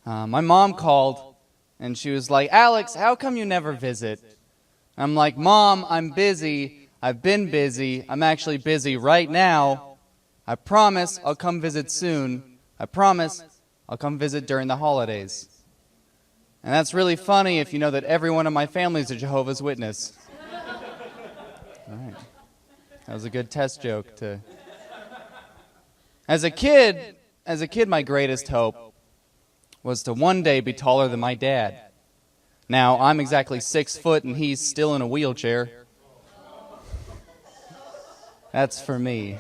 My mom called, and she was like, "Alex, how come you never visit?" I'm like, "Mom, I'm busy. I've been busy. I'm actually busy right now. I promise I'll come visit soon. I promise I'll come visit during the holidays." And that's really funny if you know that everyone in my family is a Jehovah's Witness. All right. That was a good test joke to... As a kid, my greatest hope was to one day be taller than my dad. Now, I'm exactly 6 foot and he's still in a wheelchair. That's for me.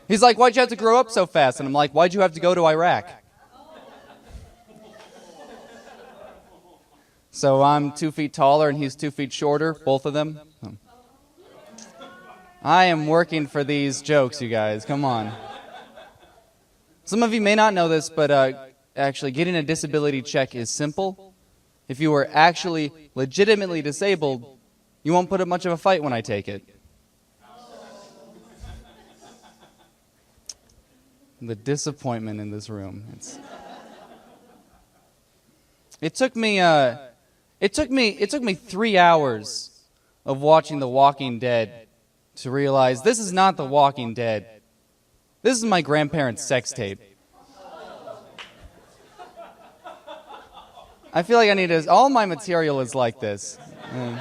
He's like, "Why'd you have to grow up so fast?" And I'm like, "Why'd you have to go to Iraq?" So I'm 2 feet taller and he's 2 feet shorter, both of them. I am working for these jokes, you guys. Come on. Some of you may not know this, but actually getting a disability check is simple. If you are actually legitimately disabled, you won't put up much of a fight when I take it. The disappointment in this room. It took me 3 hours of watching The Walking Dead to realize this is not The Walking Dead. This is my grandparents' sex tape. I feel like I need to... All my material is like this. I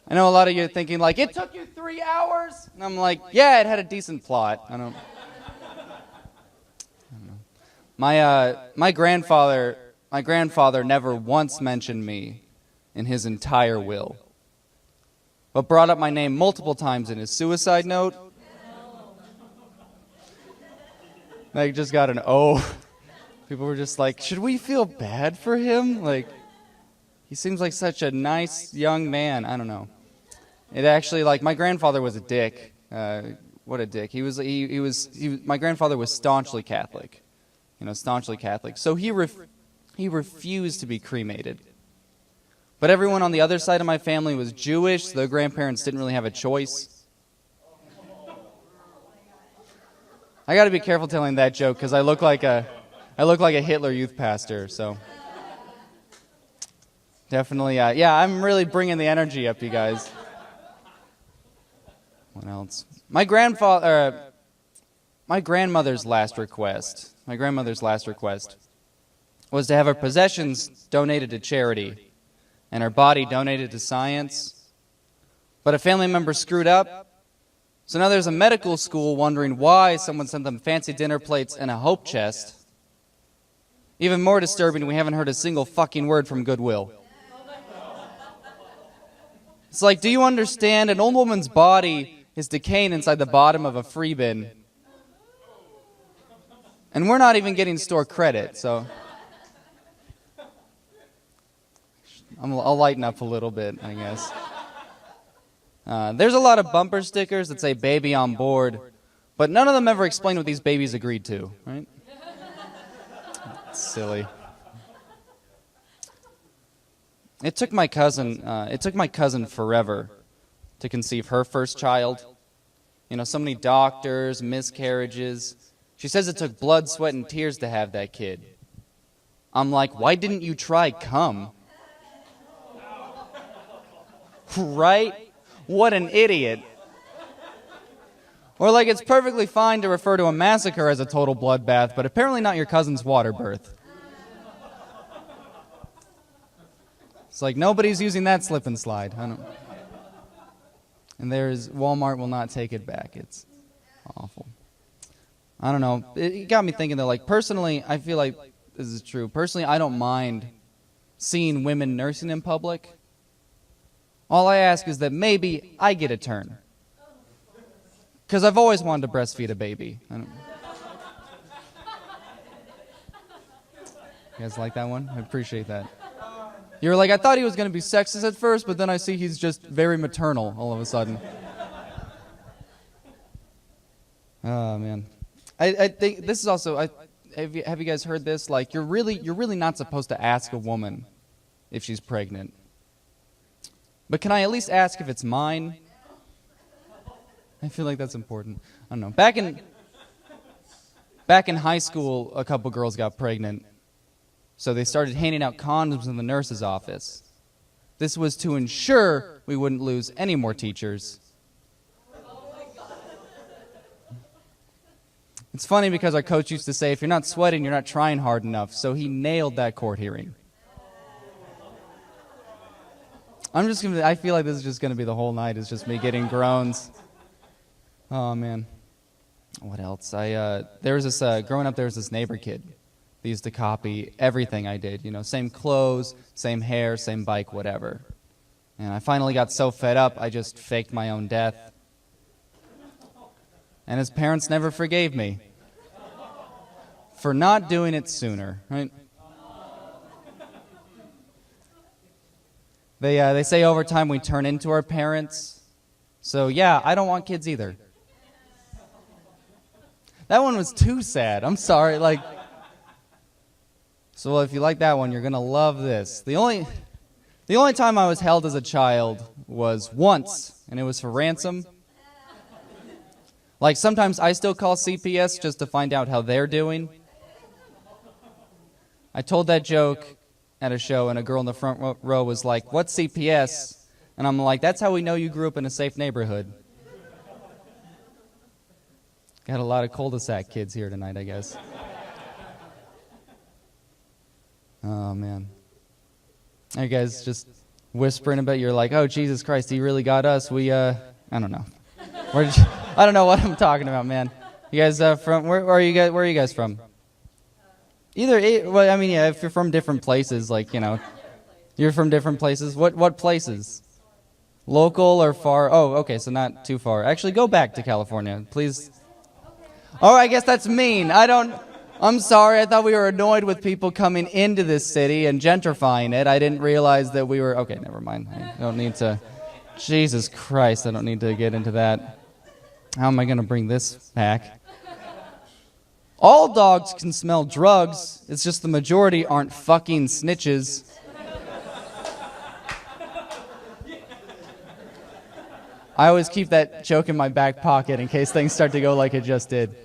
know a lot of you are thinking, like, "It took you 3 hours?" And I'm like, yeah, it had a decent plot. I don't know. My grandfather never once mentioned me in his entire will, but brought up my name multiple times in his suicide note. I just got an O. People were just like, should we feel bad for him? Like, he seems like such a nice young man. I don't know. It actually, like, my grandfather was a dick. What a dick. My grandfather was staunchly Catholic. Staunchly Catholic. So he refused to be cremated. But everyone on the other side of my family was Jewish, so their grandparents didn't really have a choice. I got to be careful telling that joke because I look like a Hitler Youth pastor. So definitely, I'm really bringing the energy up, you guys. What else? My grandmother's last request was to have her possessions donated to charity and her body donated to science. But a family member screwed up, so now there's a medical school wondering why someone sent them fancy dinner plates and a hope chest. Even more disturbing, we haven't heard a single fucking word from Goodwill. It's like, do you understand? An old woman's body is decaying inside the bottom of a free bin. And we're not even getting store credit, so... I'll lighten up a little bit, I guess. There's a lot of bumper stickers that say "baby on board," but none of them ever explain what these babies agreed to, right? It's silly. It took my cousin forever to conceive her first child. So many doctors, miscarriages. She says it took blood, sweat, and tears to have that kid. I'm like, why didn't you try cum? Right? What an idiot. Or like, it's perfectly fine to refer to a massacre as a total bloodbath, but apparently not your cousin's Waterbirth. It's like, nobody's using that slip and slide. And Walmart will not take it back. It's awful. I don't know. It got me thinking, though, like, personally, I feel like this is true. Personally, I don't mind seeing women nursing in public. All I ask is that maybe I get a turn. Because I've always wanted to breastfeed a baby. You guys like that one? I appreciate that. You were like, I thought he was going to be sexist at first, but then I see he's just very maternal all of a sudden. Oh, man. I think this is also... Have you guys heard this? Like, you're really not supposed to ask a woman if she's pregnant. But can I at least ask if it's mine? I feel like that's important. I don't know. Back Back in high school, a couple girls got pregnant, so they started handing out condoms in the nurse's office. This was to ensure we wouldn't lose any more teachers. It's funny because our coach used to say, if you're not sweating, you're not trying hard enough, so he nailed that court hearing. I feel like this is just going to be the whole night. It's just me getting groans. Oh, man. What else? Growing up, there was this neighbor kid. They used to copy everything I did. You know, same clothes, same hair, same bike, whatever. And I finally got so fed up, I just faked my own death. And his parents never forgave me for not doing it sooner, right? They say over time we turn into our parents. So yeah, I don't want kids either. That one was too sad. I'm sorry. So if you like that one, you're gonna love this. The only time I was held as a child was once, and it was for ransom. Like sometimes I still call CPS just to find out how they're doing. I told that joke at a show, and a girl in the front row was like, "What's CPS?" And I'm like, "That's how we know you grew up in a safe neighborhood." Got a lot of cul-de-sac kids here tonight, I guess. Oh, man. Are you guys just whispering about, you're like, "Oh, Jesus Christ, he really got us." I don't know. I don't know what I'm talking about, man. You guys from, where are you guys from? If you're from different places, you're from different places. What places? Local or far? Oh, okay, so not too far. Actually, go back to California, please. Oh, I guess that's mean. I'm sorry, I thought we were annoyed with people coming into this city and gentrifying it. I didn't realize that we were, okay, never mind. I don't need to, Jesus Christ, I don't need to get into that. How am I going to bring this back? All dogs can smell drugs. It's just the majority aren't fucking snitches. I always keep that joke in my back pocket in case things start to go like it just did.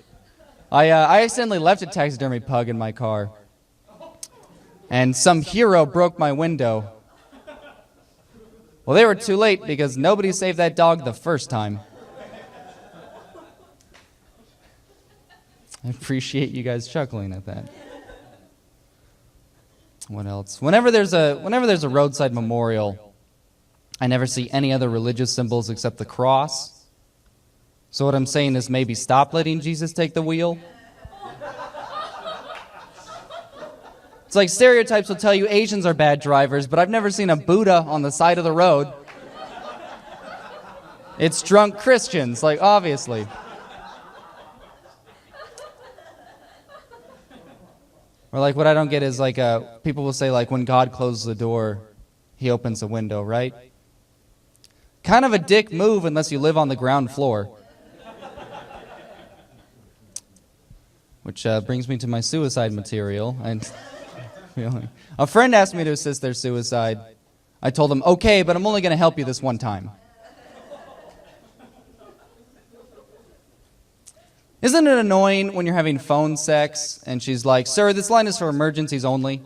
I accidentally left a taxidermy pug in my car. And some hero broke my window. Well, they were too late because nobody saved that dog the first time. I appreciate you guys chuckling at that. What else? Whenever there's a roadside memorial, I never see any other religious symbols except the cross. So what I'm saying is maybe stop letting Jesus take the wheel. It's like stereotypes will tell you Asians are bad drivers, but I've never seen a Buddha on the side of the road. It's drunk Christians, obviously. Or what I don't get is people will say when God closes the door, he opens the window, right? Kind of a dick move unless you live on the ground floor. Which brings me to my suicide material. And a friend asked me to assist their suicide. I told him, okay, but I'm only going to help you this one time. Isn't it annoying when you're having phone sex and she's like, "Sir, this line is for emergencies only"?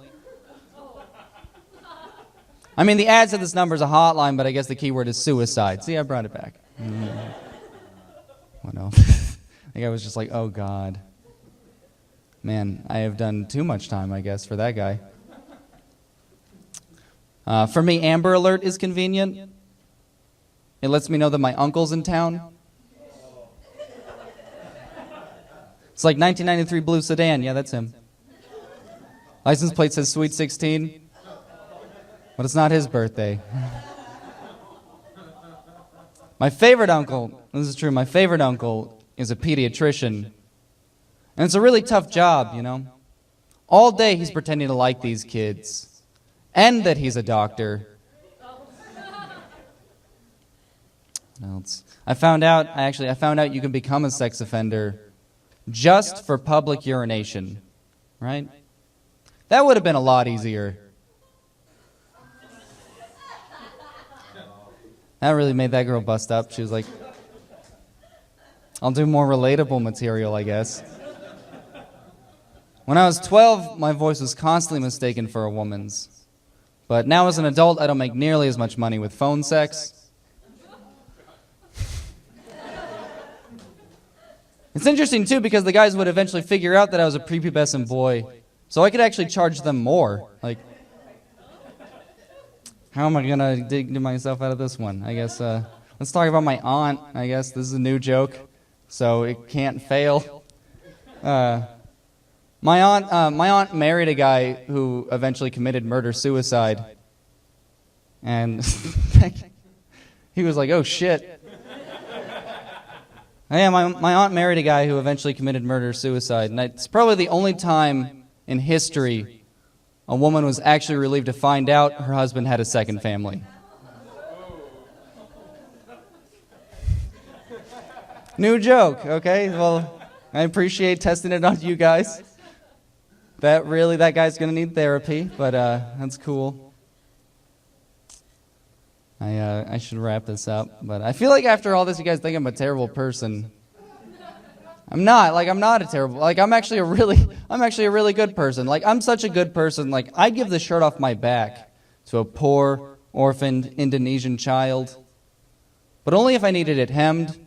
I mean, the ad said this number is a hotline, but I guess the keyword is suicide. See, I brought it back. What else? I think I was just like, oh, God. Man, I have done too much time, I guess, for that guy. For me, Amber Alert is convenient. It lets me know that my uncle's in town. It's like 1993 blue sedan. Yeah, that's him. License plate says Sweet 16. But it's not his birthday. My favorite uncle, this is true, my favorite uncle is a pediatrician. And it's a really tough job, All day he's pretending to like these kids. And that he's a doctor. What else? I found out you can become a sex offender just for public urination, right? That would have been a lot easier. That really made that girl bust up. She was like, I'll do more relatable material, I guess. When I was 12, my voice was constantly mistaken for a woman's. But now as an adult, I don't make nearly as much money with phone sex. It's interesting, too, because the guys would eventually figure out that I was a prepubescent boy, so I could actually charge them more. Like, how am I going to dig myself out of this one? I guess, let's talk about my aunt, I guess. This is a new joke, so it can't fail. My aunt married a guy who eventually committed murder-suicide. And he was like, oh, shit. Yeah, my aunt married a guy who eventually committed murder-suicide. And it's probably the only time in history a woman was actually relieved to find out her husband had a second family. New joke, okay? Well, I appreciate testing it on you guys. That guy's going to need therapy, but that's cool. I should wrap this up, but I feel like after all this, you guys think I'm a terrible person. I'm not. I'm not a terrible. I'm actually a really good person. I'm such a good person. I'd give the shirt off my back to a poor, orphaned Indonesian child, but only if I needed it hemmed.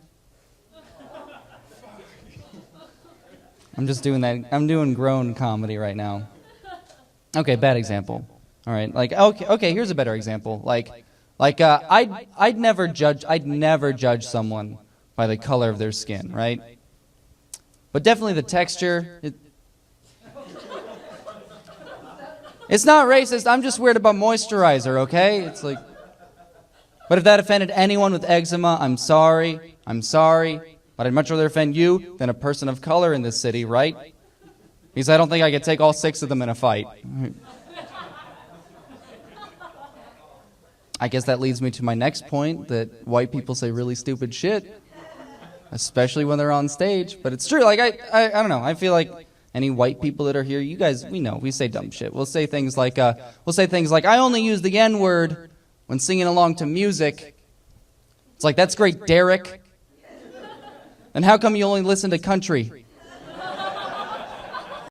I'm just doing that. I'm doing grown comedy right now. Okay, bad example. All right, okay. Here's a better example. I'd never judge someone by the color of their skin, right? But definitely the texture. It's not racist. I'm just weird about moisturizer, okay? It's like, but if that offended anyone with eczema, I'm sorry. But I'd much rather offend you than a person of color in this city, right? Because I don't think I could take all 6 of them in a fight. I guess that leads me to my next point, that white people say really stupid shit, especially when they're on stage. But it's true. I don't know. I feel like any white people that are here, you guys, we know, we say dumb shit. We'll say things like, I only use the N-word when singing along to music. It's like, that's great, Derek. And how come you only listen to country?